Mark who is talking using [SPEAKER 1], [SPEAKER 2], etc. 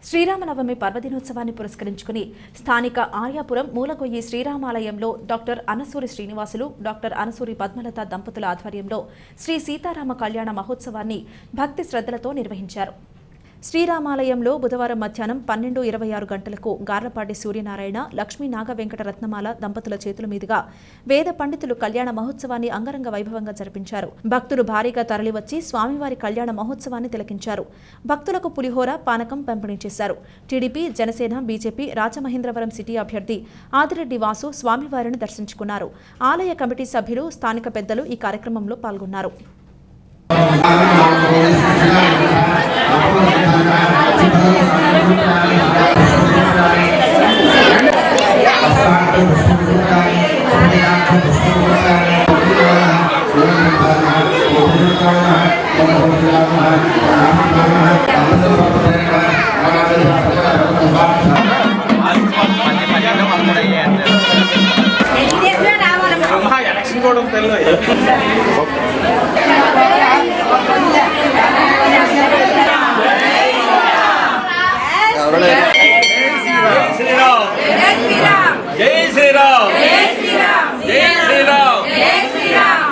[SPEAKER 1] శ్రీరామనవమి పర్వదినోత్సవాన్ని పురస్కరించుకుని స్థానిక Aryapuram మూలగొయ్యి శ్రీరామాలయంలో doctor Anasuri Srinivasulu, doctor Anasuri Padmalatha దంపతుల ఆధ్వర్యంలో శ్రీ సీతారామ కళ్యాణ మహోత్సవాన్ని భక్తి శ్రద్ధలతో నిర్వహించారు. శ్రీరామాలయంలో బుధవారం మధ్యాహ్నం 12:26 గంటలకు గార్లపాటి సూర్యనారాయణ, లక్ష్మీ నాగ వెంకట రత్నమాల దంపతుల చేతుల మీదుగా వేద పండితులు కళ్యాణ మహోత్సవాన్ని అంగరంగ వైభవంగా జరిపించారు. భక్తులు భారీగా తరలివచ్చి స్వామివారి కళ్యాణ మహోత్సవాన్ని తిలకించారు. భక్తులకు పులిహోర, పానకం పంపిణీ చేశారు. TDP, Janasena, BJP Rajamahendravaram city అభ్యర్థి ఆదిరెడ్డి వాసు స్వామివారిని దర్శించుకున్నారు. ఆలయ కమిటీ సభ్యులు, స్థానిక పెద్దలు ఈ కార్యక్రమంలో పాల్గొన్నారు.
[SPEAKER 2] ఎలక్షన్ కూడా